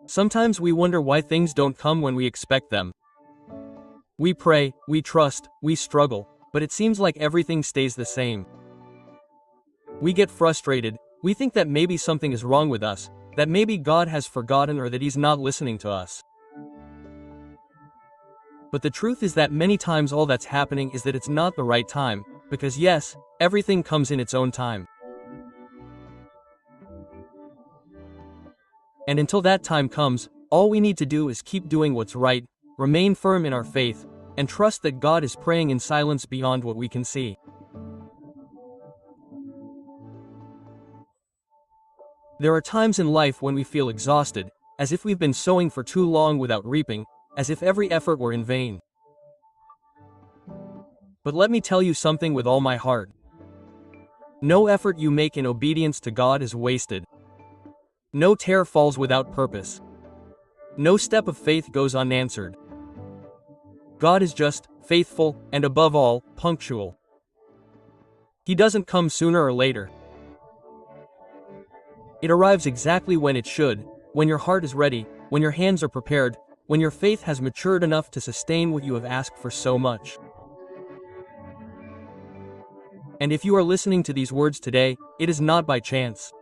Sometimes we wonder why things don't come when we expect them. We pray, we trust, we struggle, but it seems like everything stays the same. We get frustrated, we think that maybe something is wrong with us, that maybe God has forgotten or that He's not listening to us. But the truth is that many times all that's happening is that it's not the right time, because yes, everything comes in its own time. And until that time comes, all we need to do is keep doing what's right, remain firm in our faith, and trust that God is praying in silence beyond what we can see. There are times in life when we feel exhausted, as if we've been sowing for too long without reaping, as if every effort were in vain. But let me tell you something with all my heart. No effort you make in obedience to God is wasted. No tear falls without purpose. No step of faith goes unanswered. God is just, faithful, and above all, punctual. He doesn't come sooner or later. It arrives exactly when it should, when your heart is ready, when your hands are prepared, when your faith has matured enough to sustain what you have asked for so much. And if you are listening to these words today, it is not by chance.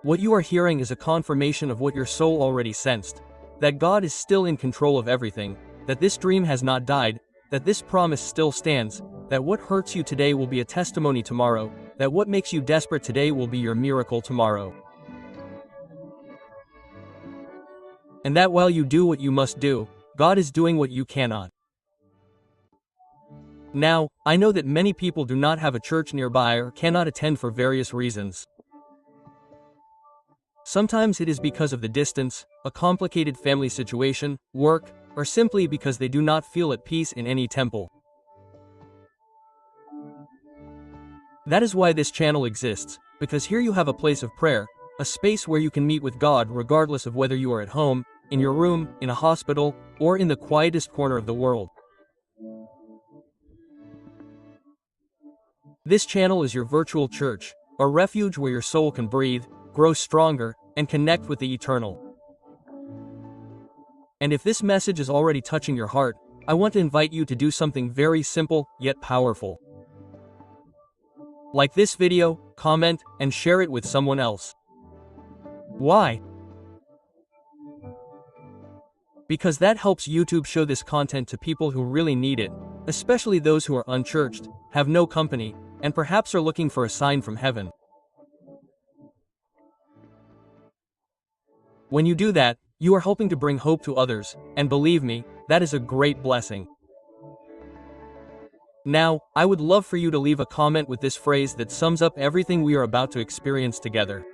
What you are hearing is a confirmation of what your soul already sensed, that God is still in control of everything, that this dream has not died, that this promise still stands, that what hurts you today will be a testimony tomorrow, that what makes you desperate today will be your miracle tomorrow. And that while you do what you must do, God is doing what you cannot. Now, I know that many people do not have a church nearby or cannot attend for various reasons. Sometimes it is because of the distance, a complicated family situation, work, or simply because they do not feel at peace in any temple. That is why this channel exists, because here you have a place of prayer, a space where you can meet with God regardless of whether you are at home, in your room, in a hospital, or in the quietest corner of the world. This channel is your virtual church, a refuge where your soul can breathe, grow stronger, and connect with the eternal. And if this message is already touching your heart, I want to invite you to do something very simple, yet powerful. Like this video, comment, and share it with someone else. Why? Because that helps YouTube show this content to people who really need it, especially those who are unchurched, have no company, and perhaps are looking for a sign from heaven. When you do that, you are helping to bring hope to others, and believe me, that is a great blessing. Now, I would love for you to leave a comment with this phrase that sums up everything we are about to experience together.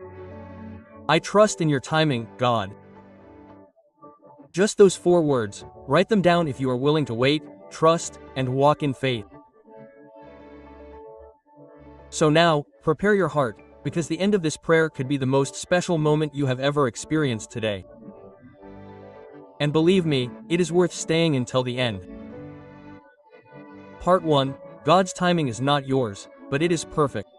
I trust in your timing, God. Just those 4 words, write them down if you are willing to wait, trust, and walk in faith. So now, prepare your heart, because the end of this prayer could be the most special moment you have ever experienced today. And believe me, it is worth staying until the end. Part 1, God's timing is not yours, but it is perfect.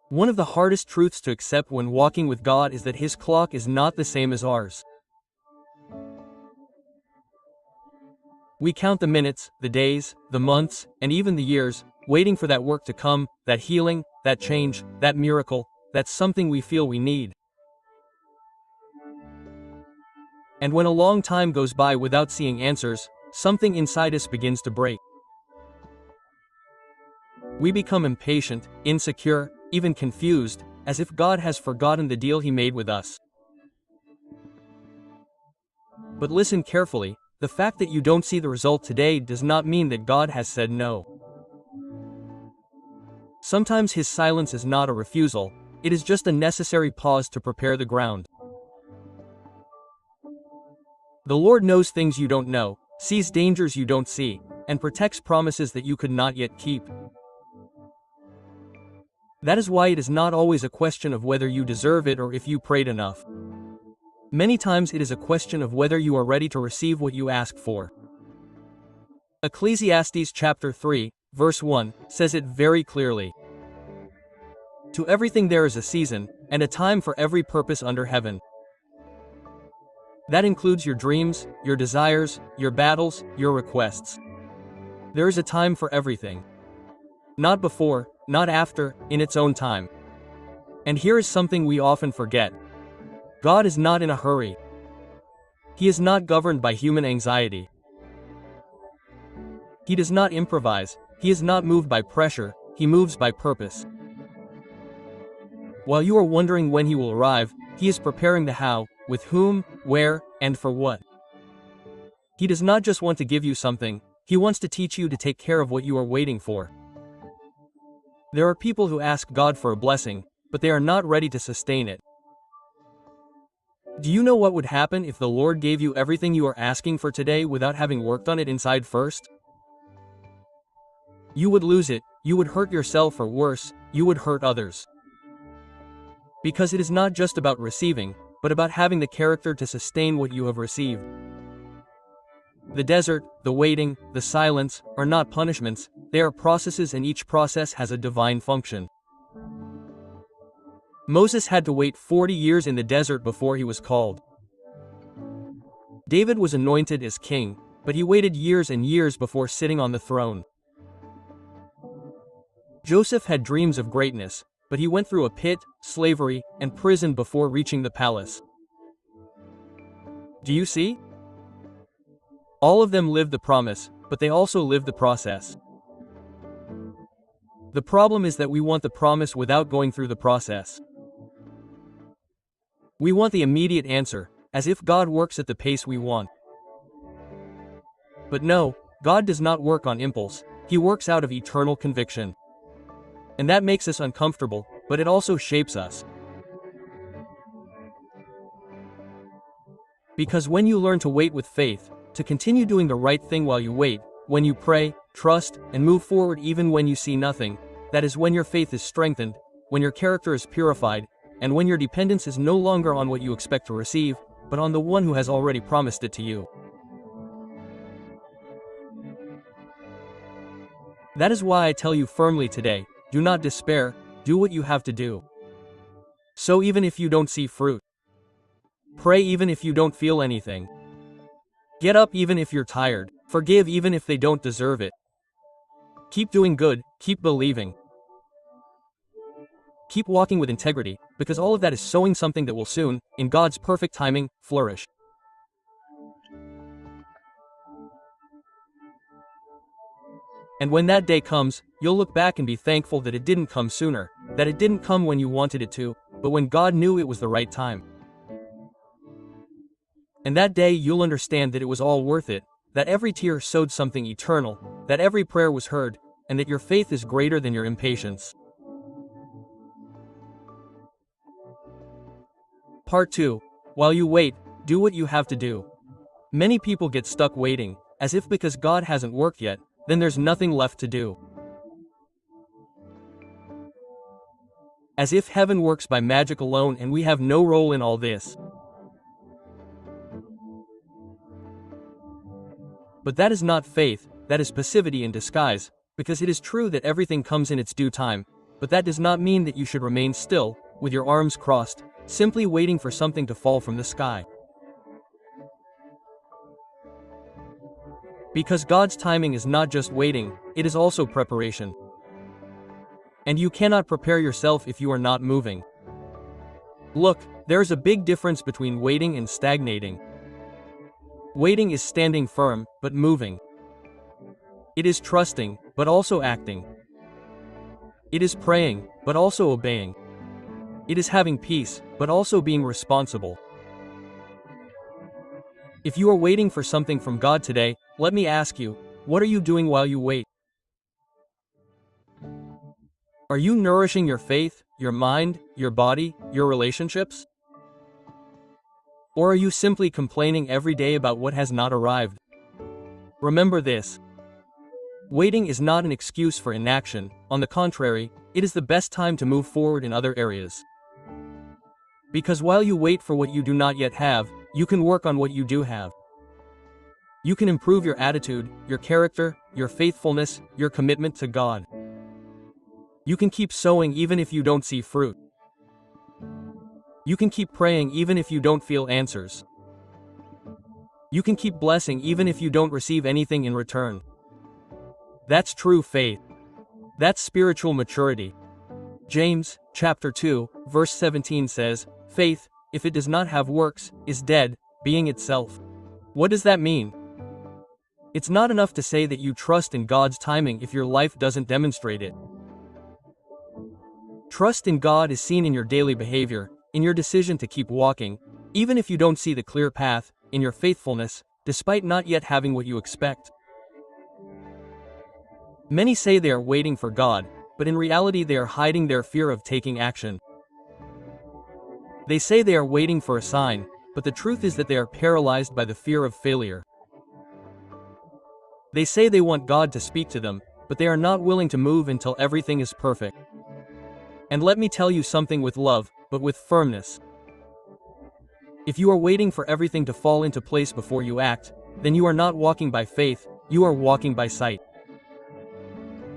One of the hardest truths to accept when walking with God is that His clock is not the same as ours. We count the minutes, the days, the months, and even the years, waiting for that work to come, that healing, that change, that miracle, that something we feel we need. And when a long time goes by without seeing answers, something inside us begins to break. We become impatient, insecure, even confused, as if God has forgotten the deal He made with us. But listen carefully, the fact that you don't see the result today does not mean that God has said no. Sometimes His silence is not a refusal, it is just a necessary pause to prepare the ground. The Lord knows things you don't know, sees dangers you don't see, and protects promises that you could not yet keep. That is why it is not always a question of whether you deserve it or if you prayed enough. Many times it is a question of whether you are ready to receive what you ask for. Ecclesiastes chapter 3, verse 1, says it very clearly. To everything there is a season, and a time for every purpose under heaven. That includes your dreams, your desires, your battles, your requests. There is a time for everything. Not before, not after, in its own time. And here is something we often forget. God is not in a hurry. He is not governed by human anxiety. He does not improvise, he is not moved by pressure, he moves by purpose. While you are wondering when he will arrive, he is preparing the how, with whom, where, and for what. He does not just want to give you something, he wants to teach you to take care of what you are waiting for. There are people who ask God for a blessing, but they are not ready to sustain it. Do you know what would happen if the Lord gave you everything you are asking for today without having worked on it inside first? You would lose it, you would hurt yourself, or worse, you would hurt others. Because it is not just about receiving, but about having the character to sustain what you have received. The desert, the waiting, the silence, are not punishments, they are processes, and each process has a divine function. Moses had to wait 40 years in the desert before he was called. David was anointed as king, but he waited years and years before sitting on the throne. Joseph had dreams of greatness, but he went through a pit, slavery, and prison before reaching the palace. Do you see? All of them lived the promise, but they also lived the process. The problem is that we want the promise without going through the process. We want the immediate answer, as if God works at the pace we want. But no, God does not work on impulse, he works out of eternal conviction. And that makes us uncomfortable, but it also shapes us. Because when you learn to wait with faith, to continue doing the right thing while you wait, when you pray, trust, and move forward even when you see nothing, that is when your faith is strengthened, when your character is purified, and when your dependence is no longer on what you expect to receive, but on the one who has already promised it to you. That is why I tell you firmly today, do not despair, do what you have to do. So even if you don't see fruit. Pray even if you don't feel anything. Get up even if you're tired, forgive even if they don't deserve it. Keep doing good, keep believing. Keep walking with integrity, because all of that is sowing something that will soon, in God's perfect timing, flourish. And when that day comes, you'll look back and be thankful that it didn't come sooner, that it didn't come when you wanted it to, but when God knew it was the right time. And that day you'll understand that it was all worth it, that every tear sowed something eternal, that every prayer was heard, and that your faith is greater than your impatience. Part 2. While you wait, do what you have to do. Many people get stuck waiting, as if because God hasn't worked yet, then there's nothing left to do. As if heaven works by magic alone and we have no role in all this. But that is not faith, that is passivity in disguise, because it is true that everything comes in its due time, but that does not mean that you should remain still, with your arms crossed, simply waiting for something to fall from the sky. Because God's timing is not just waiting, it is also preparation. And you cannot prepare yourself if you are not moving. Look, there is a big difference between waiting and stagnating. Waiting is standing firm, but moving. It is trusting, but also acting. It is praying, but also obeying. It is having peace, but also being responsible. If you are waiting for something from God today, let me ask you, what are you doing while you wait? Are you nourishing your faith, your mind, your body, your relationships? Or are you simply complaining every day about what has not arrived? Remember this. Waiting is not an excuse for inaction, on the contrary, it is the best time to move forward in other areas. Because while you wait for what you do not yet have, you can work on what you do have. You can improve your attitude, your character, your faithfulness, your commitment to God. You can keep sowing even if you don't see fruit. You can keep praying even if you don't feel answers. You can keep blessing even if you don't receive anything in return. That's true faith. That's spiritual maturity. James, chapter 2, verse 17 says, "Faith, if it does not have works, is dead, being itself." What does that mean? It's not enough to say that you trust in God's timing if your life doesn't demonstrate it. Trust in God is seen in your daily behavior, in your decision to keep walking, even if you don't see the clear path, in your faithfulness, despite not yet having what you expect. Many say they are waiting for God, but in reality they are hiding their fear of taking action. They say they are waiting for a sign, but the truth is that they are paralyzed by the fear of failure. They say they want God to speak to them, but they are not willing to move until everything is perfect. And let me tell you something with love, but with firmness. If you are waiting for everything to fall into place before you act, then you are not walking by faith, you are walking by sight.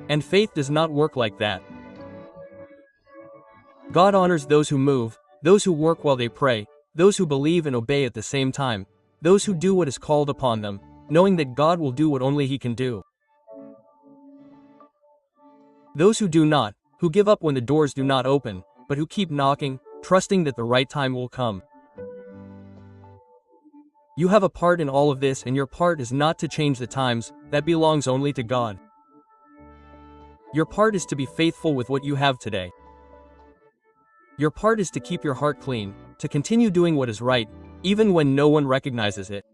And faith does not work like that. God honors those who move, those who work while they pray, those who believe and obey at the same time, those who do what is called upon them, knowing that God will do what only He can do. Those who do not, who give up when the doors do not open, but who keep knocking, trusting that the right time will come. You have a part in all of this, and your part is not to change the times, that belongs only to God. Your part is to be faithful with what you have today. Your part is to keep your heart clean, to continue doing what is right, even when no one recognizes it.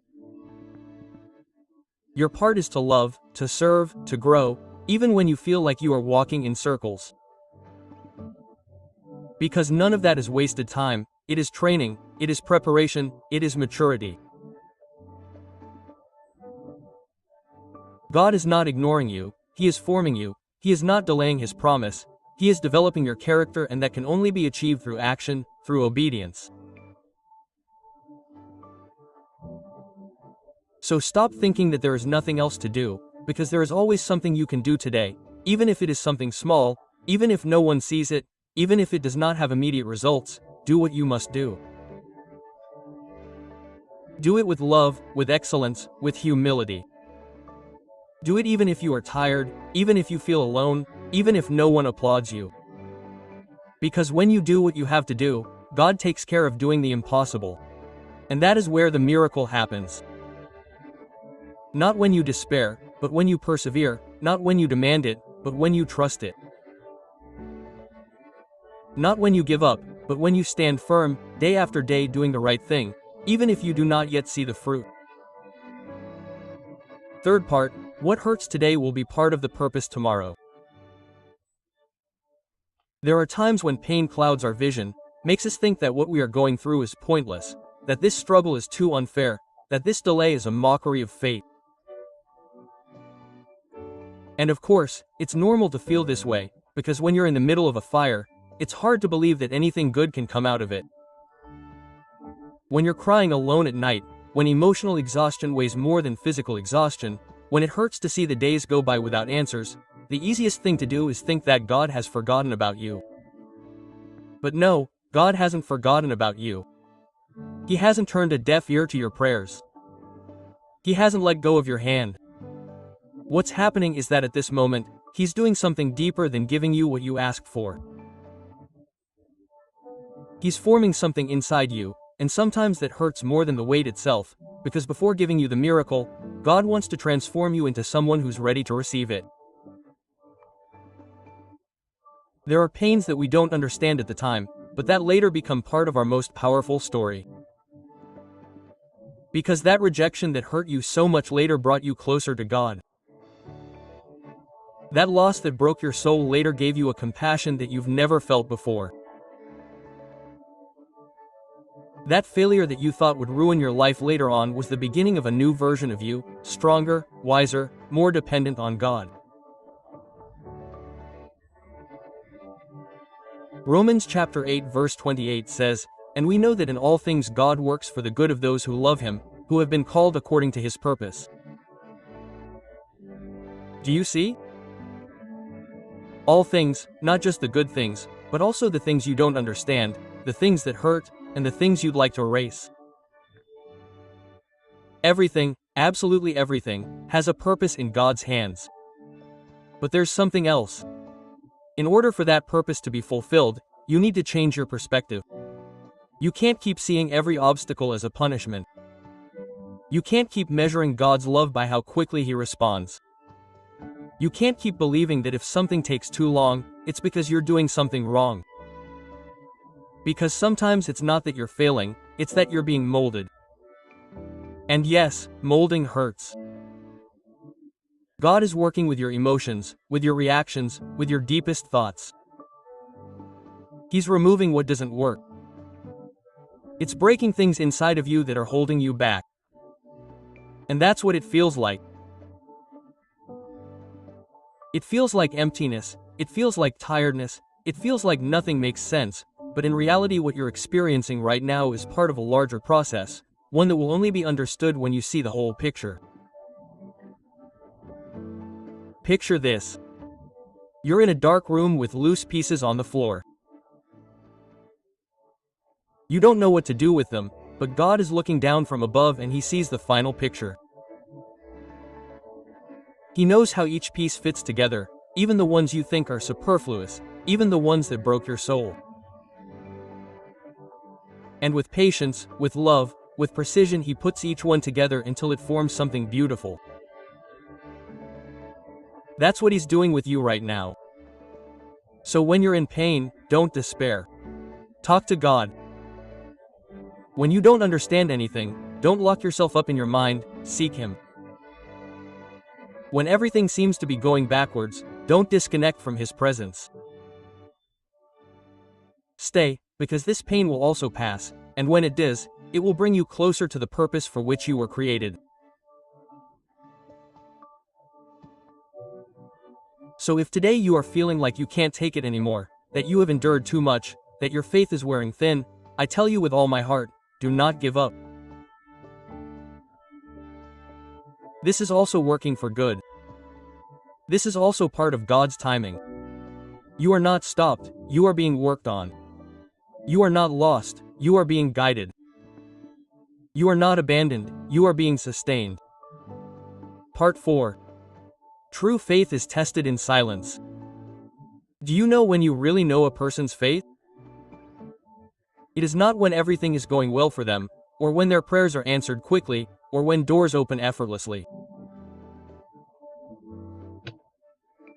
Your part is to love, to serve, to grow, even when you feel like you are walking in circles. Because none of that is wasted time, it is training, it is preparation, it is maturity. God is not ignoring you, He is forming you. He is not delaying His promise, He is developing your character, and that can only be achieved through action, through obedience. So stop thinking that there is nothing else to do, because there is always something you can do today, even if it is something small, even if no one sees it, even if it does not have immediate results. Do what you must do. Do it with love, with excellence, with humility. Do it even if you are tired, even if you feel alone, even if no one applauds you. Because when you do what you have to do, God takes care of doing the impossible. And that is where the miracle happens. Not when you despair, but when you persevere, not when you demand it, but when you trust it. Not when you give up, but when you stand firm, day after day doing the right thing, even if you do not yet see the fruit. Third part, what hurts today will be part of the purpose tomorrow. There are times when pain clouds our vision, makes us think that what we are going through is pointless, that this struggle is too unfair, that this delay is a mockery of fate. And of course, it's normal to feel this way, because when you're in the middle of a fire, it's hard to believe that anything good can come out of it. When you're crying alone at night, when emotional exhaustion weighs more than physical exhaustion, when it hurts to see the days go by without answers, the easiest thing to do is think that God has forgotten about you. But no, God hasn't forgotten about you. He hasn't turned a deaf ear to your prayers. He hasn't let go of your hand. What's happening is that at this moment, He's doing something deeper than giving you what you asked for. He's forming something inside you, and sometimes that hurts more than the weight itself, because before giving you the miracle, God wants to transform you into someone who's ready to receive it. There are pains that we don't understand at the time, but that later become part of our most powerful story. Because that rejection that hurt you so much later brought you closer to God. That loss that broke your soul later gave you a compassion that you've never felt before. That failure that you thought would ruin your life later on was the beginning of a new version of you, stronger, wiser, more dependent on God. Romans chapter 8 verse 28 says, "And we know that in all things God works for the good of those who love Him, who have been called according to His purpose." Do you see? All things, not just the good things, but also the things you don't understand, the things that hurt, and the things you'd like to erase. Everything, absolutely everything, has a purpose in God's hands. But there's something else. In order for that purpose to be fulfilled, you need to change your perspective. You can't keep seeing every obstacle as a punishment. You can't keep measuring God's love by how quickly He responds. You can't keep believing that if something takes too long, it's because you're doing something wrong. Because sometimes it's not that you're failing, it's that you're being molded. And yes, molding hurts. God is working with your emotions, with your reactions, with your deepest thoughts. He's removing what doesn't work. It's breaking things inside of you that are holding you back. And that's what it feels like. It feels like emptiness, it feels like tiredness, it feels like nothing makes sense, but in reality what you're experiencing right now is part of a larger process, one that will only be understood when you see the whole picture. Picture this. You're in a dark room with loose pieces on the floor. You don't know what to do with them, but God is looking down from above and He sees the final picture. He knows how each piece fits together, even the ones you think are superfluous, even the ones that broke your soul. And with patience, with love, with precision He puts each one together until it forms something beautiful. That's what He's doing with you right now. So when you're in pain, don't despair. Talk to God. When you don't understand anything, don't lock yourself up in your mind, seek Him. When everything seems to be going backwards, don't disconnect from His presence. Stay, because this pain will also pass, and when it does, it will bring you closer to the purpose for which you were created. So if today you are feeling like you can't take it anymore, that you have endured too much, that your faith is wearing thin, I tell you with all my heart, do not give up. This is also working for good. This is also part of God's timing. You are not stopped, you are being worked on. You are not lost, you are being guided. You are not abandoned, you are being sustained. Part 4. True faith is tested in silence. Do you know when you really know a person's faith? It is not when everything is going well for them, or when their prayers are answered quickly, or when doors open effortlessly.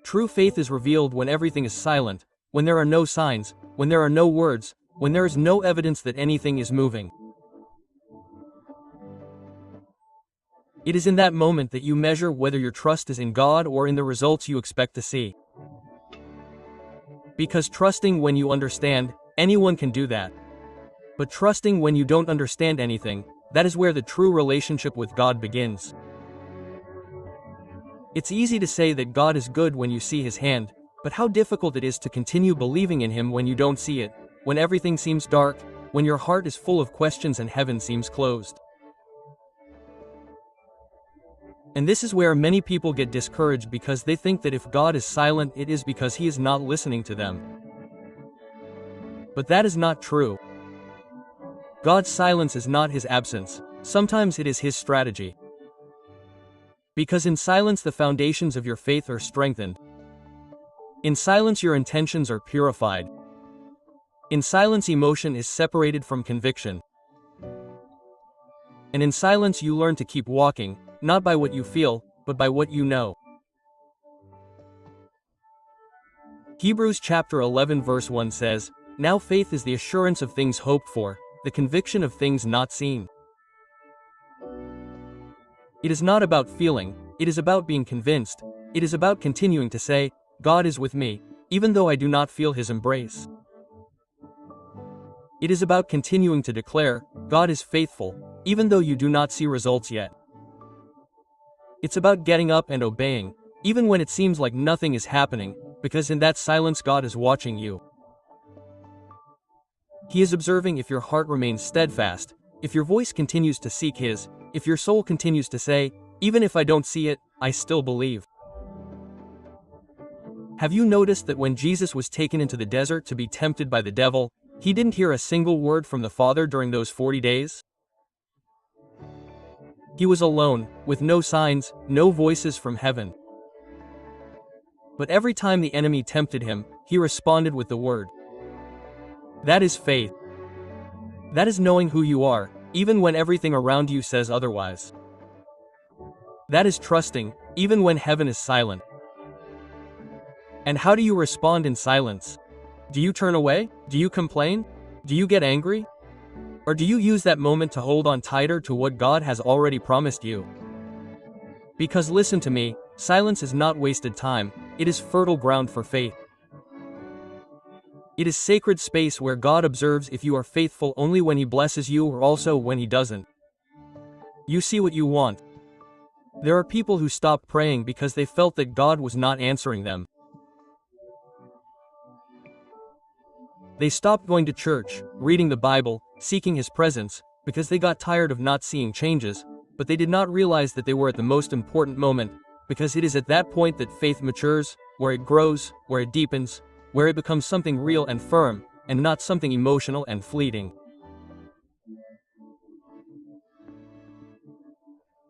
True faith is revealed when everything is silent, when there are no signs, when there are no words, when there is no evidence that anything is moving. It is in that moment that you measure whether your trust is in God or in the results you expect to see. Because trusting when you understand, anyone can do that. But trusting when you don't understand anything, that is where the true relationship with God begins. It's easy to say that God is good when you see His hand, but how difficult it is to continue believing in Him when you don't see it, when everything seems dark, when your heart is full of questions and heaven seems closed. And this is where many people get discouraged because they think that if God is silent, it is because He is not listening to them. But that is not true. God's silence is not His absence, sometimes it is His strategy. Because in silence the foundations of your faith are strengthened. In silence your intentions are purified. In silence emotion is separated from conviction. And in silence you learn to keep walking, not by what you feel, but by what you know. Hebrews chapter 11 verse 1 says, "Now faith is the assurance of things hoped for, the conviction of things not seen." It is not about feeling, it is about being convinced, it is about continuing to say, God is with me, even though I do not feel His embrace. It is about continuing to declare, God is faithful, even though you do not see results yet. It's about getting up and obeying, even when it seems like nothing is happening, because in that silence God is watching you. He is observing if your heart remains steadfast, if your voice continues to seek His, if your soul continues to say, even if I don't see it, I still believe. Have you noticed that when Jesus was taken into the desert to be tempted by the devil, he didn't hear a single word from the Father during those 40 days? He was alone, with no signs, no voices from heaven. But every time the enemy tempted him, he responded with the word. That is faith. That is knowing who you are, even when everything around you says otherwise. That is trusting, even when heaven is silent. And how do you respond in silence? Do you turn away? Do you complain? Do you get angry? Or do you use that moment to hold on tighter to what God has already promised you? Because listen to me, silence is not wasted time, it is fertile ground for faith. It is sacred space where God observes if you are faithful only when He blesses you or also when He doesn't. You see what you want. There are people who stopped praying because they felt that God was not answering them. They stopped going to church, reading the Bible, seeking His presence, because they got tired of not seeing changes, but they did not realize that they were at the most important moment, because it is at that point that faith matures, where it grows, where it deepens, where it becomes something real and firm, and not something emotional and fleeting.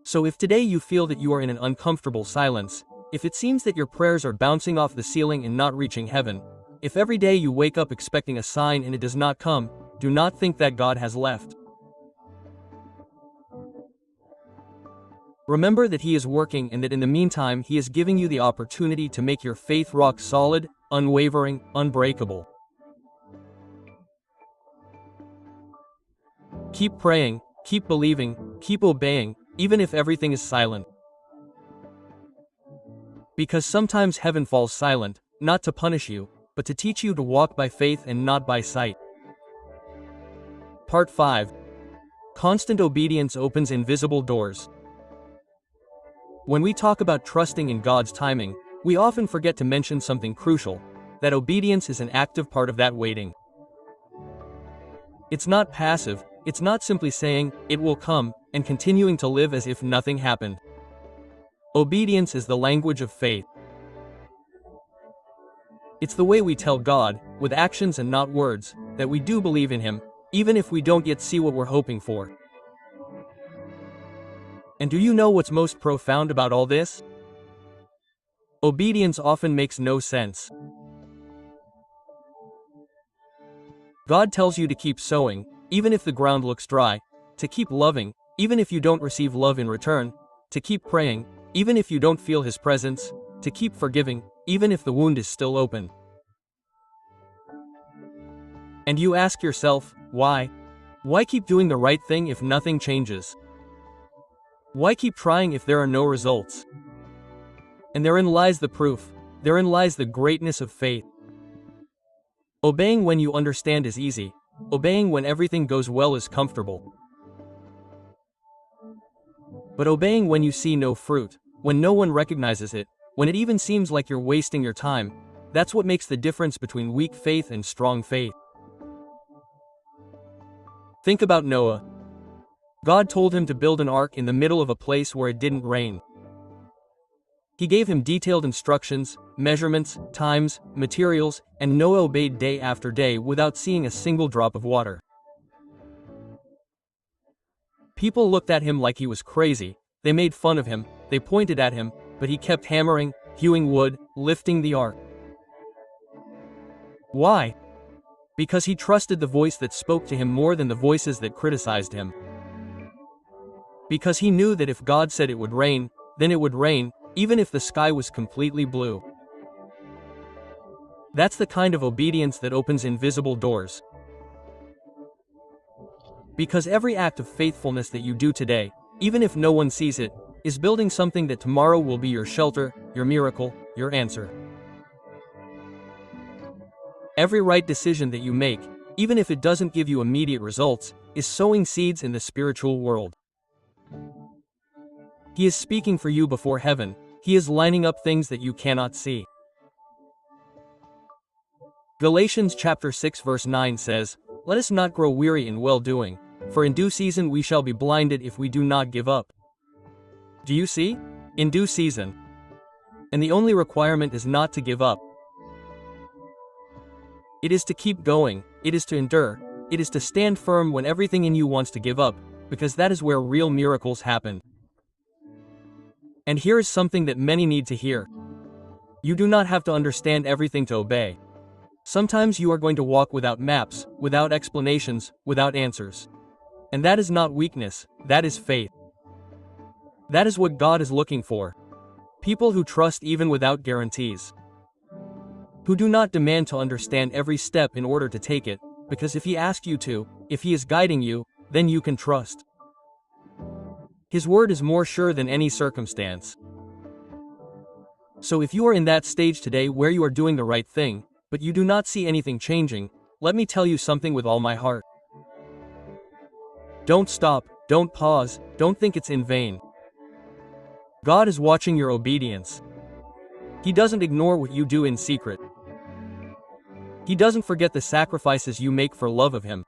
So if today you feel that you are in an uncomfortable silence, if it seems that your prayers are bouncing off the ceiling and not reaching heaven, if every day you wake up expecting a sign and it does not come, do not think that God has left. Remember that He is working and that in the meantime He is giving you the opportunity to make your faith rock solid, unwavering, unbreakable. Keep praying, keep believing, keep obeying, even if everything is silent. Because sometimes heaven falls silent, not to punish you, but to teach you to walk by faith and not by sight. Part 5. Constant obedience opens invisible doors. When we talk about trusting in God's timing, we often forget to mention something crucial, that obedience is an active part of that waiting. It's not passive, it's not simply saying, "It will come," and continuing to live as if nothing happened. Obedience is the language of faith. It's the way we tell God, with actions and not words, that we do believe in Him, even if we don't yet see what we're hoping for. And do you know what's most profound about all this? Obedience often makes no sense. God tells you to keep sowing, even if the ground looks dry, to keep loving, even if you don't receive love in return, to keep praying, even if you don't feel His presence, to keep forgiving, even if the wound is still open. And you ask yourself, why? Why keep doing the right thing if nothing changes? Why keep trying if there are no results? And therein lies the proof, therein lies the greatness of faith. Obeying when you understand is easy, obeying when everything goes well is comfortable. But obeying when you see no fruit, when no one recognizes it, when it even seems like you're wasting your time, that's what makes the difference between weak faith and strong faith. Think about Noah. God told him to build an ark in the middle of a place where it didn't rain. He gave him detailed instructions, measurements, times, materials, and Noah obeyed day after day without seeing a single drop of water. People looked at him like he was crazy, they made fun of him, they pointed at him, but he kept hammering, hewing wood, lifting the ark. Why? Because he trusted the voice that spoke to him more than the voices that criticized him. Because he knew that if God said it would rain, then it would rain, even if the sky was completely blue. That's the kind of obedience that opens invisible doors. Because every act of faithfulness that you do today, even if no one sees it, is building something that tomorrow will be your shelter, your miracle, your answer. Every right decision that you make, even if it doesn't give you immediate results, is sowing seeds in the spiritual world. He is speaking for you before heaven, He is lining up things that you cannot see. Galatians chapter 6 verse 9 says, "Let us not grow weary in well-doing, for in due season we shall be blinded if we do not give up." Do you see? In due season. And the only requirement is not to give up, It is to keep going, it is to endure, it is to stand firm when everything in you wants to give up, because that is where real miracles happen. And here is something that many need to hear. You do not have to understand everything to obey. Sometimes you are going to walk without maps, without explanations, without answers. And that is not weakness, that is faith. That is what God is looking for. People who trust even without guarantees. Who do not demand to understand every step in order to take it, because if He asks you to, if He is guiding you, then you can trust. His word is more sure than any circumstance. So if you are in that stage today where you are doing the right thing, but you do not see anything changing, let me tell you something with all my heart. Don't stop, don't pause, don't think it's in vain. God is watching your obedience. He doesn't ignore what you do in secret. He doesn't forget the sacrifices you make for love of Him.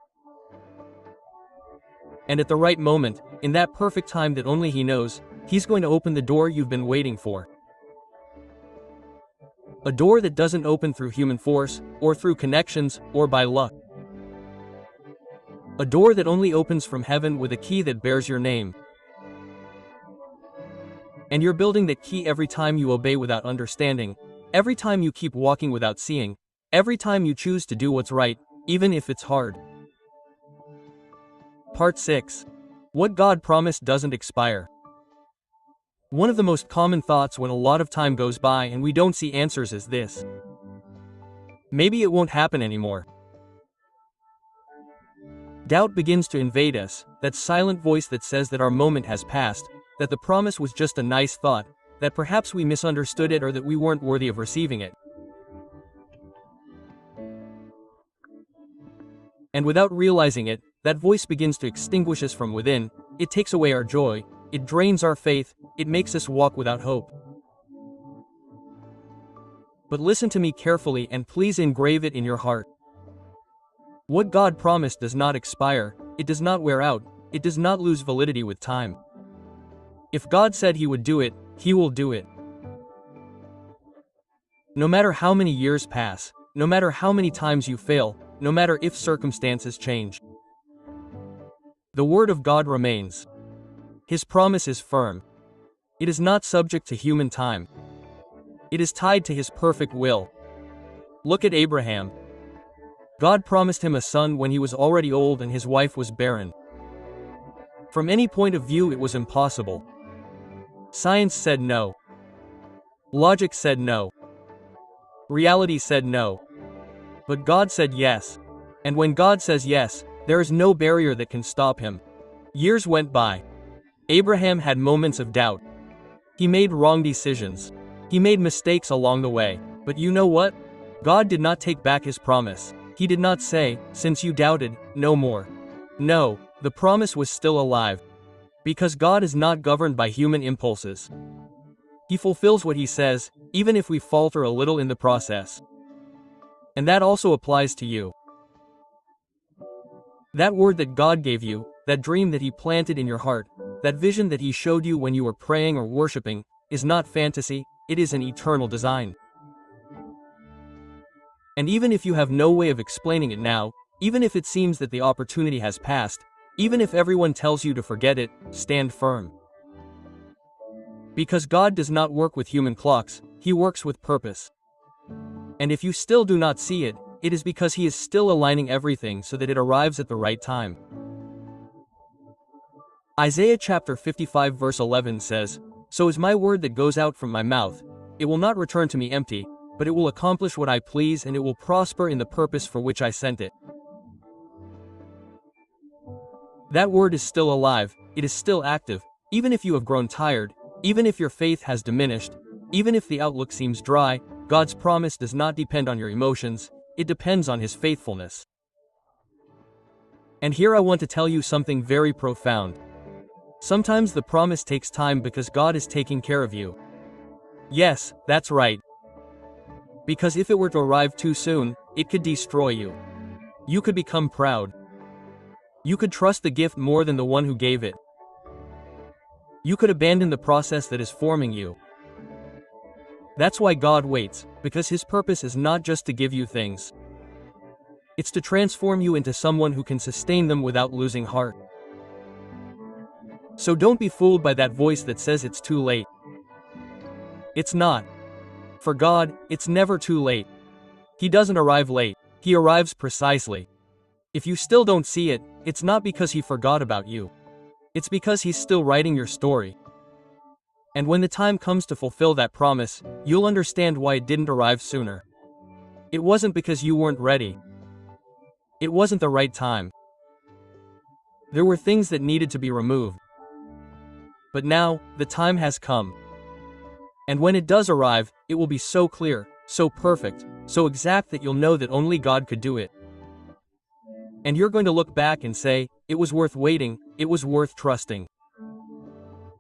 And at the right moment, in that perfect time that only He knows, He's going to open the door you've been waiting for. A door that doesn't open through human force, or through connections, or by luck. A door that only opens from heaven with a key that bears your name. And you're building that key every time you obey without understanding, every time you keep walking without seeing, every time you choose to do what's right, even if it's hard. Part 6. What God promised doesn't expire. One of the most common thoughts when a lot of time goes by and we don't see answers is this: maybe it won't happen anymore. Doubt begins to invade us, that silent voice that says that our moment has passed, that the promise was just a nice thought, that perhaps we misunderstood it or that we weren't worthy of receiving it. And without realizing it, that voice begins to extinguish us from within. It takes away our joy, it drains our faith, it makes us walk without hope. But listen to me carefully and please engrave it in your heart. What God promised does not expire, it does not wear out, it does not lose validity with time. If God said He would do it, He will do it. No matter how many years pass, no matter how many times you fail, no matter if circumstances change, the word of God remains. His promise is firm. It is not subject to human time. It is tied to His perfect will. Look at Abraham. God promised him a son when he was already old and his wife was barren. From any point of view, it was impossible. Science said no. Logic said no. Reality said no. But God said yes. And when God says yes, there is no barrier that can stop Him. Years went by. Abraham had moments of doubt. He made wrong decisions. He made mistakes along the way. But you know what? God did not take back His promise. He did not say, "Since you doubted, no more." No, the promise was still alive. Because God is not governed by human impulses. He fulfills what He says, even if we falter a little in the process. And that also applies to you. That word that God gave you, that dream that He planted in your heart, that vision that He showed you when you were praying or worshiping, is not fantasy, it is an eternal design. And even if you have no way of explaining it now, even if it seems that the opportunity has passed, even if everyone tells you to forget it, stand firm. Because God does not work with human clocks, He works with purpose. And if you still do not see it, it is because He is still aligning everything so that it arrives at the right time. Isaiah chapter 55 verse 11 says, "So is my word that goes out from my mouth. It will not return to me empty, but it will accomplish what I please and it will prosper in the purpose for which I sent it." That word is still alive, it is still active, even if you have grown tired, even if your faith has diminished, even if the outlook seems dry. God's promise does not depend on your emotions, it depends on His faithfulness. And here I want to tell you something very profound. Sometimes the promise takes time because God is taking care of you. Yes, that's right. Because if it were to arrive too soon, it could destroy you. You could become proud. You could trust the gift more than the one who gave it. You could abandon the process that is forming you. That's why God waits, because His purpose is not just to give you things. It's to transform you into someone who can sustain them without losing heart. So don't be fooled by that voice that says it's too late. It's not. For God, it's never too late. He doesn't arrive late, He arrives precisely. If you still don't see it, it's not because He forgot about you. It's because He's still writing your story. And when the time comes to fulfill that promise, you'll understand why it didn't arrive sooner. It wasn't because you weren't ready. It wasn't the right time. There were things that needed to be removed. But now, the time has come. And when it does arrive, it will be so clear, so perfect, so exact that you'll know that only God could do it. And you're going to look back and say, it was worth waiting, it was worth trusting.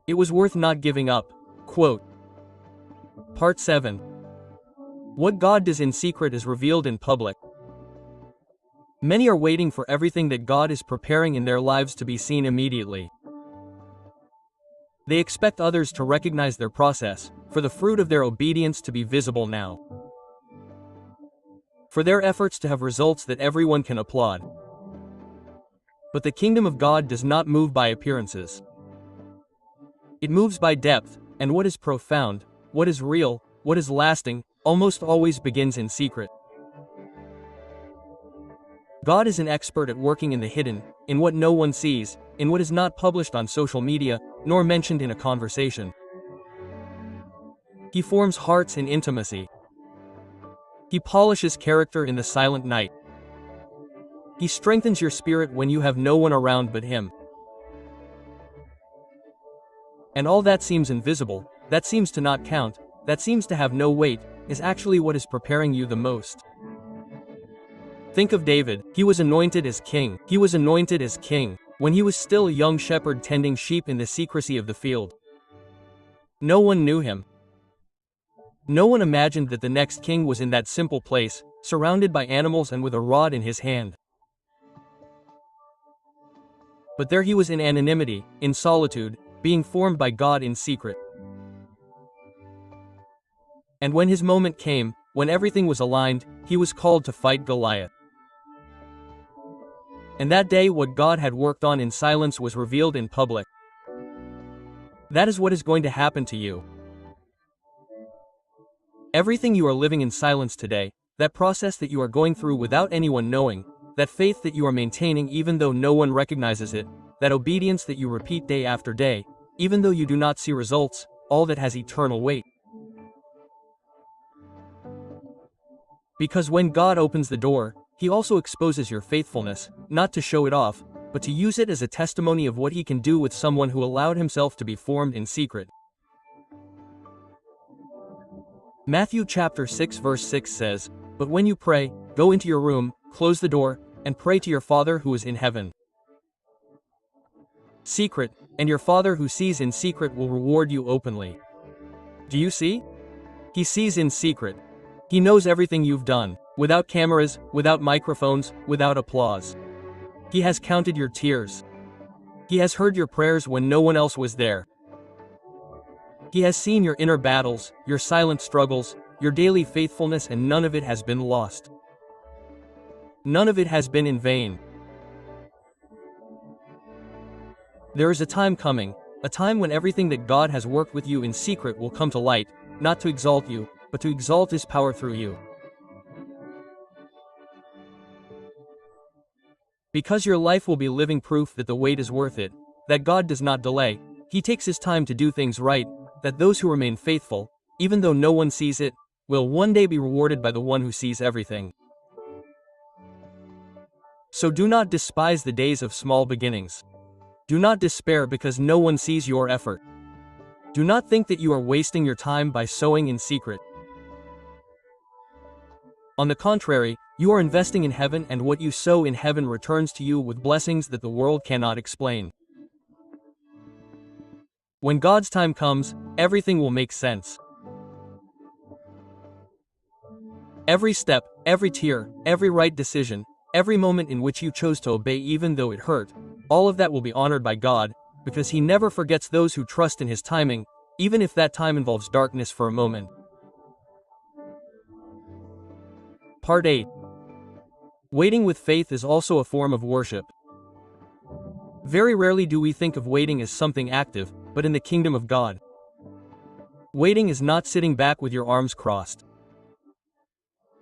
It was worth not giving up. Quote. Part 7. What God does in secret is revealed in public. Many are waiting for everything that God is preparing in their lives to be seen immediately. They expect others to recognize their process, for the fruit of their obedience to be visible now. For their efforts to have results that everyone can applaud. But the kingdom of God does not move by appearances. It moves by depth, and what is profound, what is real, what is lasting, almost always begins in secret. God is an expert at working in the hidden, in what no one sees, in what is not published on social media, nor mentioned in a conversation. He forms hearts in intimacy. He polishes character in the silent night. He strengthens your spirit when you have no one around but Him. And all that seems invisible, that seems to not count, that seems to have no weight, is actually what is preparing you the most. Think of David. He was anointed as king. He was anointed as king when he was still a young shepherd tending sheep in the secrecy of the field. No one knew him. No one imagined that the next king was in that simple place, surrounded by animals and with a rod in his hand. But there he was in anonymity, in solitude, being formed by God in secret. And when his moment came, when everything was aligned, he was called to fight Goliath. And that day what God had worked on in silence was revealed in public. That is what is going to happen to you. Everything you are living in silence today, that process that you are going through without anyone knowing, that faith that you are maintaining even though no one recognizes it, that obedience that you repeat day after day, even though you do not see results, all that has eternal weight. Because when God opens the door, He also exposes your faithfulness, not to show it off, but to use it as a testimony of what He can do with someone who allowed himself to be formed in secret. Matthew chapter 6 verse 6 says, "But when you pray, go into your room, close the door, and pray to your Father who is in heaven." Secret, and your Father who sees in secret will reward you openly. Do you see? He sees in secret. He knows everything you've done, without cameras, without microphones, without applause. He has counted your tears. He has heard your prayers when no one else was there. He has seen your inner battles, your silent struggles, your daily faithfulness, and none of it has been lost. None of it has been in vain. There is a time coming, a time when everything that God has worked with you in secret will come to light, not to exalt you, but to exalt His power through you. Because your life will be living proof that the wait is worth it, that God does not delay, He takes His time to do things right, that those who remain faithful, even though no one sees it, will one day be rewarded by the one who sees everything. So do not despise the days of small beginnings. Do not despair because no one sees your effort. Do not think that you are wasting your time by sowing in secret. On the contrary, you are investing in heaven, and what you sow in heaven returns to you with blessings that the world cannot explain. When God's time comes, everything will make sense. Every step, every tear, every right decision, every moment in which you chose to obey even though it hurt, all of that will be honored by God, because He never forgets those who trust in His timing, even if that time involves darkness for a moment. Part 8. Waiting with faith is also a form of worship. Very rarely do we think of waiting as something active, but in the kingdom of God, waiting is not sitting back with your arms crossed.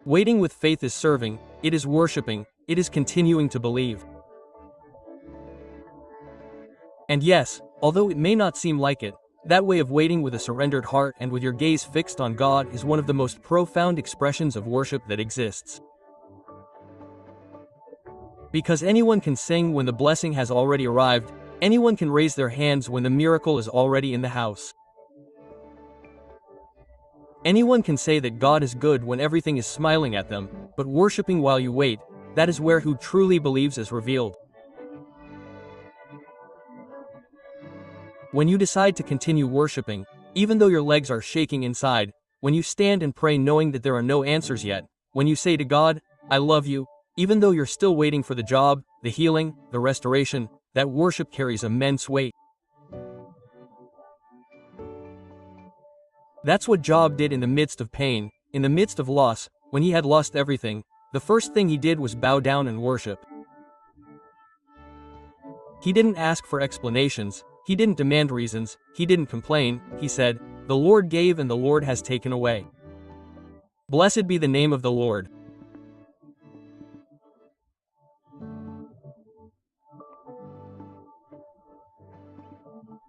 Waiting with faith is serving, it is worshiping, it is continuing to believe. And yes, although it may not seem like it, that way of waiting with a surrendered heart and with your gaze fixed on God is one of the most profound expressions of worship that exists. Because anyone can sing when the blessing has already arrived, anyone can raise their hands when the miracle is already in the house. Anyone can say that God is good when everything is smiling at them, but worshiping while you wait, that is where who truly believes is revealed. When you decide to continue worshiping, even though your legs are shaking inside, when you stand and pray knowing that there are no answers yet, when you say to God, I love you, even though you're still waiting for the job, the healing, the restoration, that worship carries immense weight. That's what Job did in the midst of pain, in the midst of loss, when he had lost everything. The first thing he did was bow down and worship. He didn't ask for explanations, he didn't demand reasons, he didn't complain, he said, the Lord gave and the Lord has taken away. Blessed be the name of the Lord.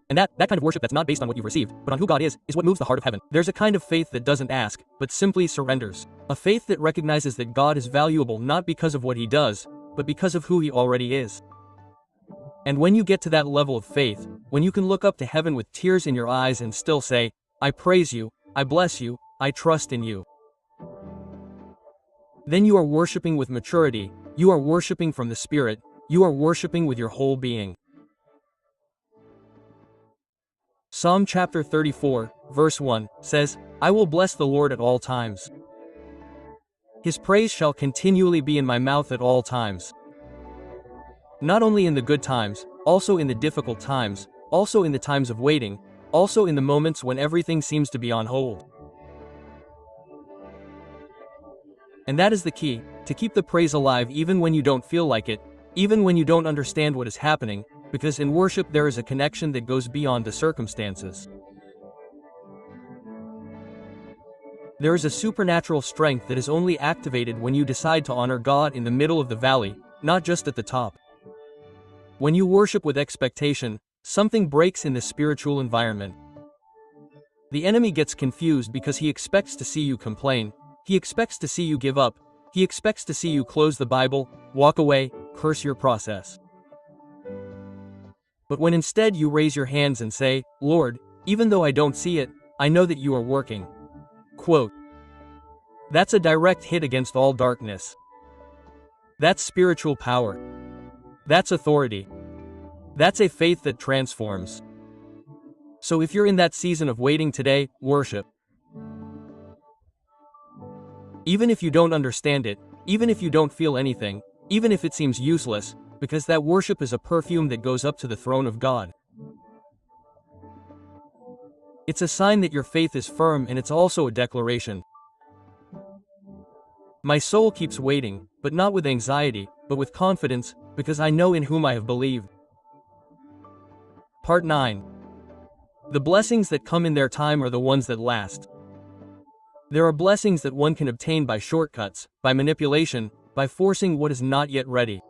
And that kind of worship that's not based on what you've received, but on who God is what moves the heart of heaven. There's a kind of faith that doesn't ask, but simply surrenders. A faith that recognizes that God is valuable not because of what he does, but because of who he already is. And when you get to that level of faith, when you can look up to heaven with tears in your eyes and still say, I praise you, I bless you, I trust in you, then you are worshiping with maturity, you are worshiping from the Spirit, you are worshiping with your whole being. Psalm chapter 34, verse 1, says, I will bless the Lord at all times. His praise shall continually be in my mouth at all times. Not only in the good times, also in the difficult times, also in the times of waiting, also in the moments when everything seems to be on hold. And that is the key, to keep the praise alive even when you don't feel like it, even when you don't understand what is happening, because in worship there is a connection that goes beyond the circumstances. There is a supernatural strength that is only activated when you decide to honor God in the middle of the valley, not just at the top. When you worship with expectation, something breaks in the spiritual environment. The enemy gets confused because he expects to see you complain, he expects to see you give up, he expects to see you close the Bible, walk away, curse your process. But when instead you raise your hands and say, Lord, even though I don't see it, I know that you are working. Quote. That's a direct hit against all darkness. That's spiritual power. That's authority. That's a faith that transforms. So if you're in that season of waiting today, worship. Even if you don't understand it, even if you don't feel anything, even if it seems useless, because that worship is a perfume that goes up to the throne of God. It's a sign that your faith is firm, and it's also a declaration. My soul keeps waiting, but not with anxiety, but with confidence, because I know in whom I have believed. Part 9. The blessings that come in their time are the ones that last. There are blessings that one can obtain by shortcuts, by manipulation, by forcing what is not yet ready.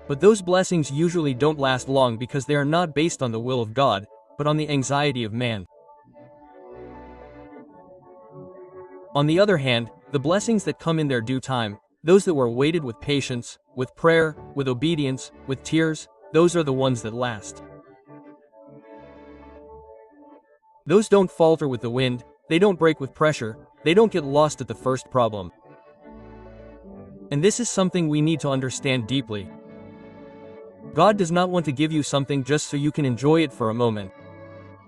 But those blessings usually don't last long because they are not based on the will of God, but on the anxiety of man. On the other hand, the blessings that come in their due time, those that were awaited with patience, with prayer, with obedience, with tears, those are the ones that last. Those don't falter with the wind, they don't break with pressure, they don't get lost at the first problem. And this is something we need to understand deeply. God does not want to give you something just so you can enjoy it for a moment.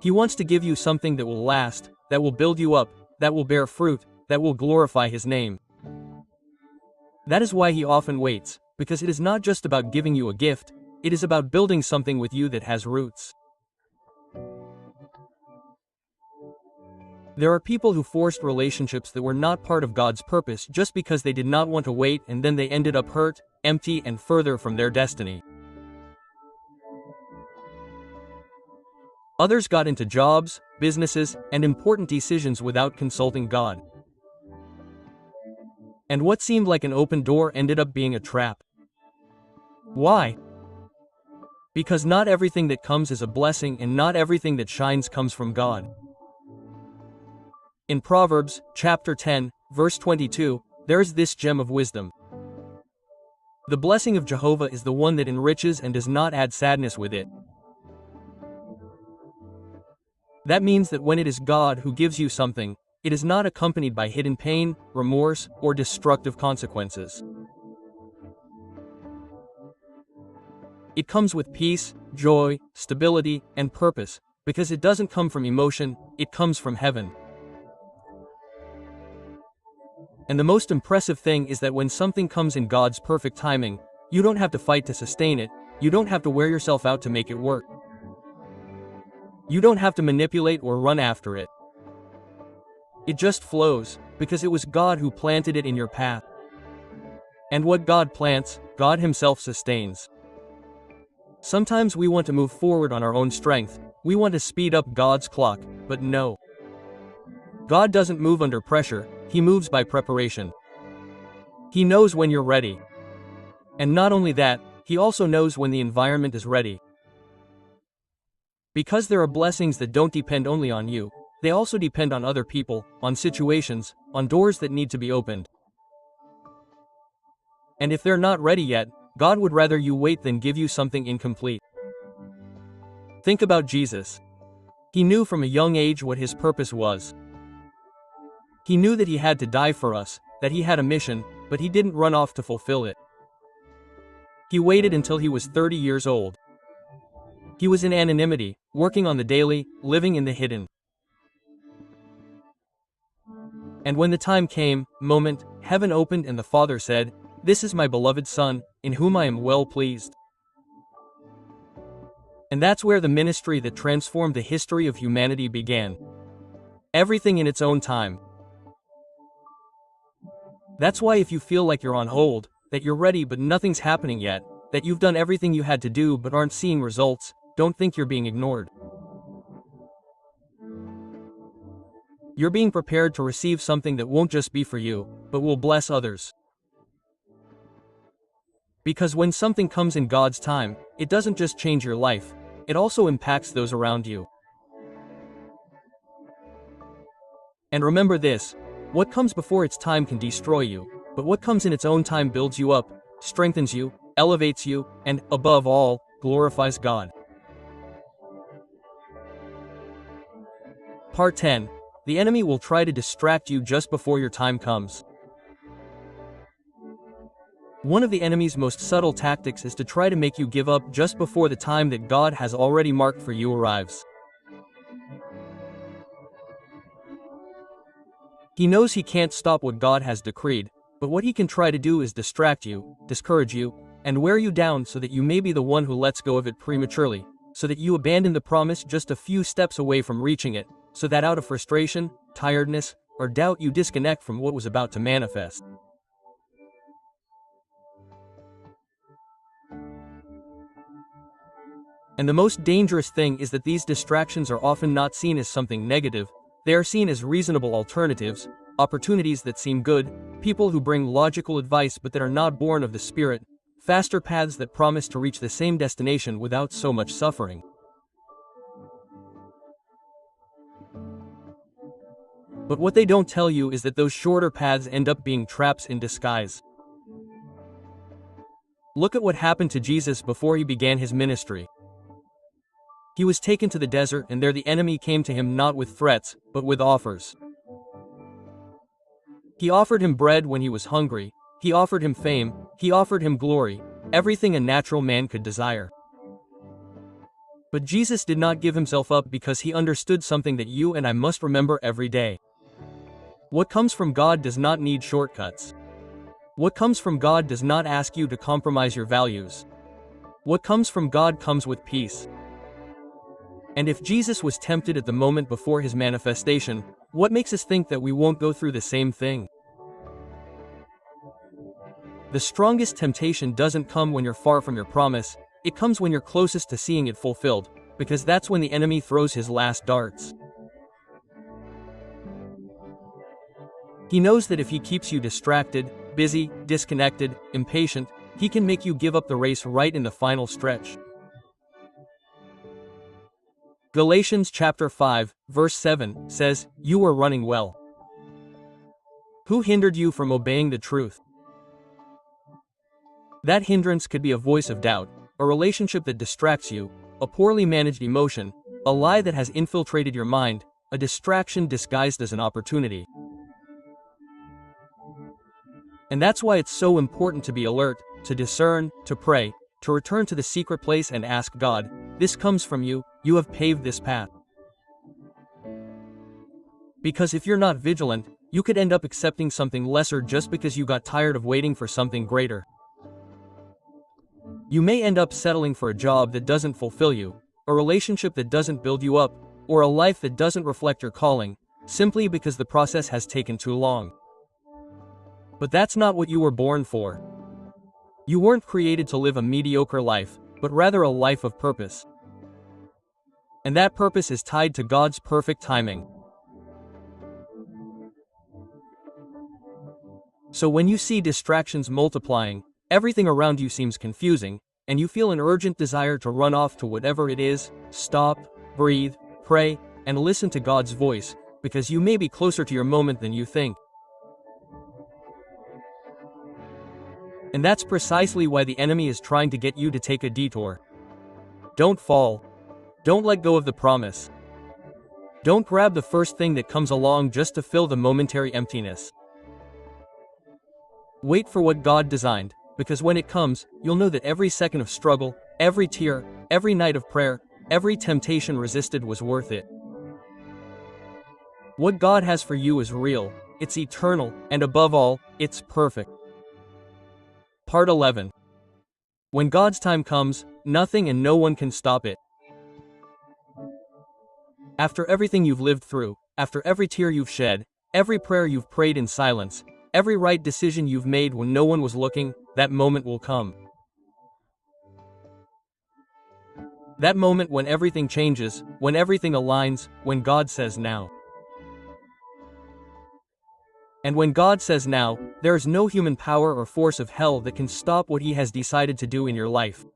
He wants to give you something that will last, that will build you up, that will bear fruit, that will glorify His name. That is why He often waits, because it is not just about giving you a gift, it is about building something with you that has roots. There are people who forced relationships that were not part of God's purpose just because they did not want to wait, and then they ended up hurt, empty, and further from their destiny. Others got into jobs, businesses, and important decisions without consulting God. And what seemed like an open door ended up being a trap. Why? Because not everything that comes is a blessing, and not everything that shines comes from God. In Proverbs, chapter 10, verse 22, there is this gem of wisdom. The blessing of Jehovah is the one that enriches and does not add sadness with it. That means that when it is God who gives you something, it is not accompanied by hidden pain, remorse, or destructive consequences. It comes with peace, joy, stability, and purpose, because it doesn't come from emotion, it comes from heaven. And the most impressive thing is that when something comes in God's perfect timing, you don't have to fight to sustain it, you don't have to wear yourself out to make it work. You don't have to manipulate or run after it. It just flows, because it was God who planted it in your path. And what God plants, God Himself sustains. Sometimes we want to move forward on our own strength, we want to speed up God's clock, but no. God doesn't move under pressure, He moves by preparation. He knows when you're ready. And not only that, He also knows when the environment is ready. Because there are blessings that don't depend only on you, they also depend on other people, on situations, on doors that need to be opened. And if they're not ready yet, God would rather you wait than give you something incomplete. Think about Jesus. He knew from a young age what His purpose was. He knew that He had to die for us, that He had a mission, but He didn't run off to fulfill it. He waited until He was 30 years old. He was in anonymity, working on the daily, living in the hidden. And when the time came, heaven opened and the Father said, "This is my beloved Son, in whom I am well pleased." And that's where the ministry that transformed the history of humanity began. Everything in its own time. That's why if you feel like you're on hold, that you're ready but nothing's happening yet, that you've done everything you had to do but aren't seeing results, don't think you're being ignored. You're being prepared to receive something that won't just be for you, but will bless others. Because when something comes in God's time, it doesn't just change your life, it also impacts those around you. And remember this, what comes before its time can destroy you, but what comes in its own time builds you up, strengthens you, elevates you, and, above all, glorifies God. Part 10. The enemy will try to distract you just before your time comes. One of the enemy's most subtle tactics is to try to make you give up just before the time that God has already marked for you arrives. He knows he can't stop what God has decreed, but what he can try to do is distract you, discourage you, and wear you down so that you may be the one who lets go of it prematurely, so that you abandon the promise just a few steps away from reaching it, so that out of frustration, tiredness, or doubt you disconnect from what was about to manifest. And the most dangerous thing is that these distractions are often not seen as something negative, they are seen as reasonable alternatives, opportunities that seem good, people who bring logical advice but that are not born of the Spirit, faster paths that promise to reach the same destination without so much suffering. But what they don't tell you is that those shorter paths end up being traps in disguise. Look at what happened to Jesus before he began his ministry. He was taken to the desert, and there the enemy came to him not with threats, but with offers. He offered him bread when he was hungry, he offered him fame, he offered him glory, everything a natural man could desire. But Jesus did not give himself up because he understood something that you and I must remember every day. What comes from God does not need shortcuts. What comes from God does not ask you to compromise your values. What comes from God comes with peace. And if Jesus was tempted at the moment before his manifestation, What makes us think that we won't go through the same thing? The strongest temptation doesn't come when you're far from your promise, it comes when you're closest to seeing it fulfilled, because that's when the enemy throws his last darts. He knows that if he keeps you distracted, busy, disconnected, impatient, he can make you give up the race right in the final stretch. Galatians chapter 5, verse 7 says, "You were running well. Who hindered you from obeying the truth?" That hindrance could be a voice of doubt, a relationship that distracts you, a poorly managed emotion, a lie that has infiltrated your mind, a distraction disguised as an opportunity. And that's why it's so important to be alert, to discern, to pray, to return to the secret place and ask God, "This comes from you, you have paved this path." Because if you're not vigilant, you could end up accepting something lesser just because you got tired of waiting for something greater. You may end up settling for a job that doesn't fulfill you, a relationship that doesn't build you up, or a life that doesn't reflect your calling, simply because the process has taken too long. But that's not what you were born for. You weren't created to live a mediocre life, but rather a life of purpose. And that purpose is tied to God's perfect timing. So when you see distractions multiplying, everything around you seems confusing, and you feel an urgent desire to run off to whatever it is, stop, breathe, pray, and listen to God's voice, because you may be closer to your moment than you think. And that's precisely why the enemy is trying to get you to take a detour. Don't fall. Don't let go of the promise. Don't grab the first thing that comes along just to fill the momentary emptiness. Wait for what God designed, because when it comes, you'll know that every second of struggle, every tear, every night of prayer, every temptation resisted was worth it. What God has for you is real, it's eternal, and above all, it's perfect. Part 11. When God's time comes, nothing and no one can stop it. After everything you've lived through, after every tear you've shed, every prayer you've prayed in silence, every right decision you've made when no one was looking, that moment will come. That moment when everything changes, when everything aligns, when God says now. And when God says now, there is no human power or force of hell that can stop what He has decided to do in your life.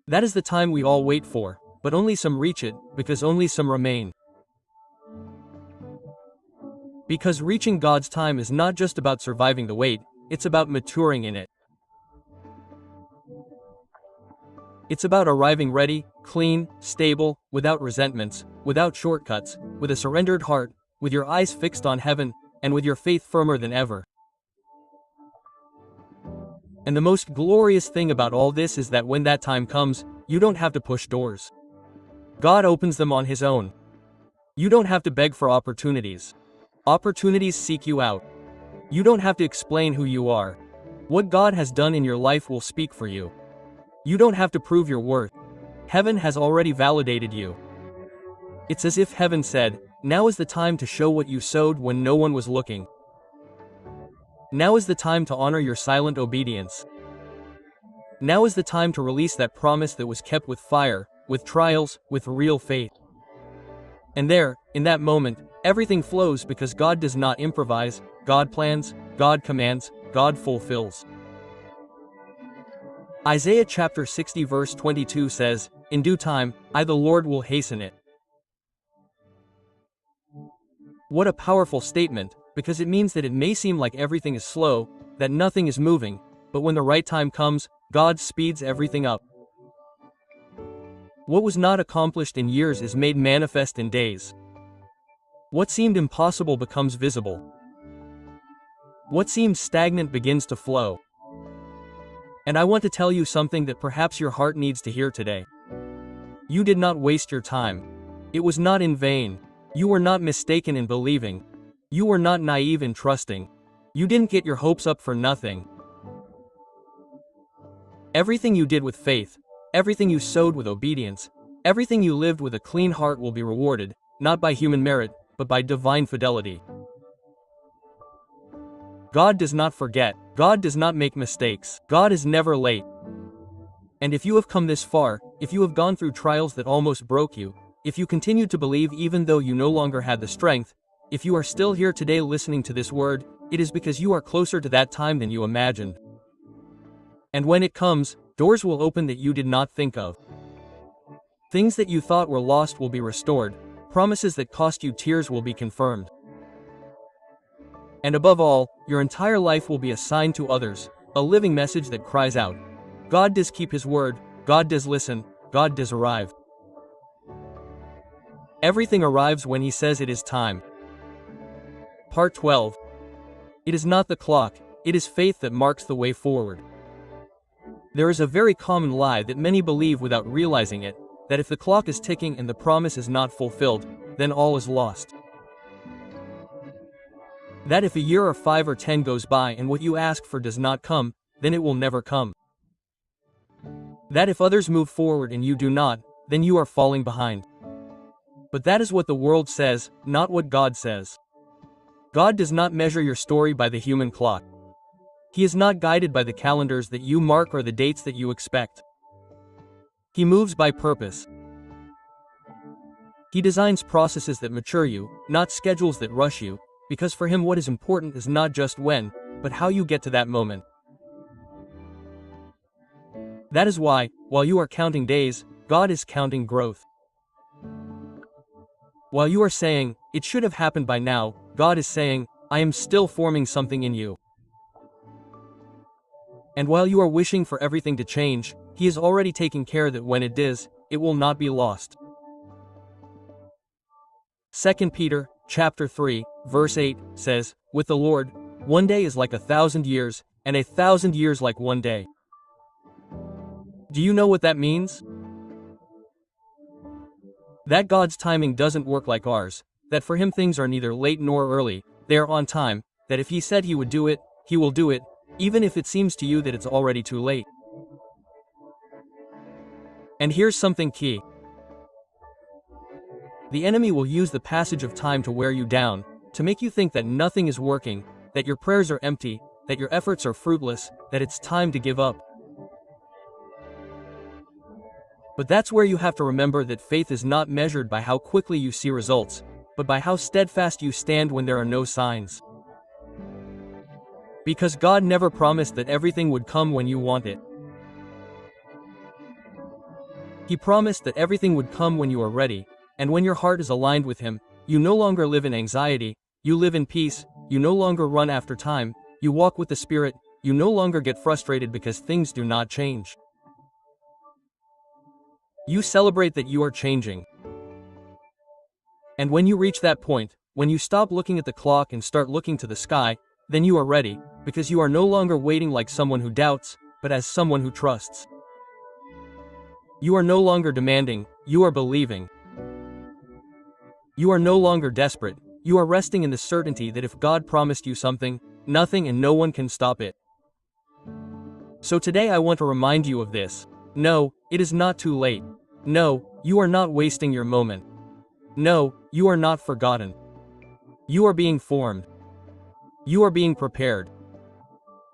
That is the time we all wait for, but only some reach it, because only some remain. Because reaching God's time is not just about surviving the wait, it's about maturing in it. It's about arriving ready, clean, stable, without resentments, without shortcuts, with a surrendered heart, with your eyes fixed on heaven, and with your faith firmer than ever. And the most glorious thing about all this is that when that time comes, you don't have to push doors. God opens them on His own. You don't have to beg for opportunities. Opportunities seek you out. You don't have to explain who you are. What God has done in your life will speak for you. You don't have to prove your worth. Heaven has already validated you. It's as if heaven said, "Now is the time to show what you sowed when no one was looking. Now is the time to honor your silent obedience. Now is the time to release that promise that was kept with fire, with trials, with real faith." And there, in that moment, everything flows because God does not improvise, God plans, God commands, God fulfills. Isaiah chapter 60 verse 22 says, "In due time, I the Lord will hasten it." What a powerful statement, because it means that it may seem like everything is slow, that nothing is moving, but when the right time comes, God speeds everything up. What was not accomplished in years is made manifest in days. What seemed impossible becomes visible. What seemed stagnant begins to flow. And I want to tell you something that perhaps your heart needs to hear today. You did not waste your time. It was not in vain. You were not mistaken in believing. You were not naive in trusting. You didn't get your hopes up for nothing. Everything you did with faith, everything you sowed with obedience, everything you lived with a clean heart will be rewarded, not by human merit, but by divine fidelity. God does not forget. God does not make mistakes. God is never late. And if you have come this far, if you have gone through trials that almost broke you, if you continue to believe even though you no longer had the strength, if you are still here today listening to this word, it is because you are closer to that time than you imagined. And when it comes, doors will open that you did not think of. Things that you thought were lost will be restored. Promises that cost you tears will be confirmed. And above all, your entire life will be a sign to others, a living message that cries out, God does keep his word, God does listen, God does arrive. Everything arrives when he says it is time. Part 12. It is not the clock, it is faith that marks the way forward. There is a very common lie that many believe without realizing it, that if the clock is ticking and the promise is not fulfilled, then all is lost. That if a year or 5 or 10 goes by and what you ask for does not come, then it will never come. That if others move forward and you do not, then you are falling behind. But that is what the world says, not what God says. God does not measure your story by the human clock. He is not guided by the calendars that you mark or the dates that you expect. He moves by purpose. He designs processes that mature you, not schedules that rush you, because for him what is important is not just when, but how you get to that moment. That is why, while you are counting days, God is counting growth. While you are saying, it should have happened by now, God is saying, I am still forming something in you. And while you are wishing for everything to change, he is already taking care that when it does, it will not be lost. 2 Peter, chapter 3, verse 8, says, with the Lord, one day is like 1,000 years, and 1,000 years like one day. Do you know what that means? That God's timing doesn't work like ours, that for him things are neither late nor early, they are on time, that if he said he would do it, he will do it, even if it seems to you that it's already too late. And here's something key. The enemy will use the passage of time to wear you down, to make you think that nothing is working, that your prayers are empty, that your efforts are fruitless, that it's time to give up. But that's where you have to remember that faith is not measured by how quickly you see results, but by how steadfast you stand when there are no signs. Because God never promised that everything would come when you want it. He promised that everything would come when you are ready, and when your heart is aligned with him, you no longer live in anxiety, you live in peace, you no longer run after time, you walk with the Spirit, you no longer get frustrated because things do not change. You celebrate that you are changing. And when you reach that point, when you stop looking at the clock and start looking to the sky, then you are ready, because you are no longer waiting like someone who doubts, but as someone who trusts. You are no longer demanding, you are believing. You are no longer desperate, you are resting in the certainty that if God promised you something, nothing and no one can stop it. So today I want to remind you of this. No, it is not too late. No, you are not wasting your moment. No, you are not forgotten. You are being formed. You are being prepared.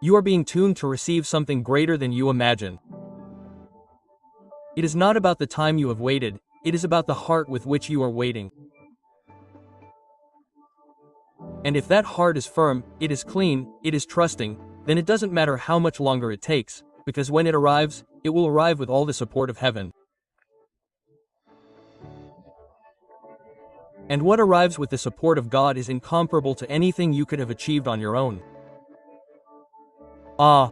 You are being tuned to receive something greater than you imagine. It is not about the time you have waited, it is about the heart with which you are waiting. And if that heart is firm, it is clean, it is trusting, then it doesn't matter how much longer it takes, because when it arrives, it will arrive with all the support of heaven. And what arrives with the support of God is incomparable to anything you could have achieved on your own. Ah,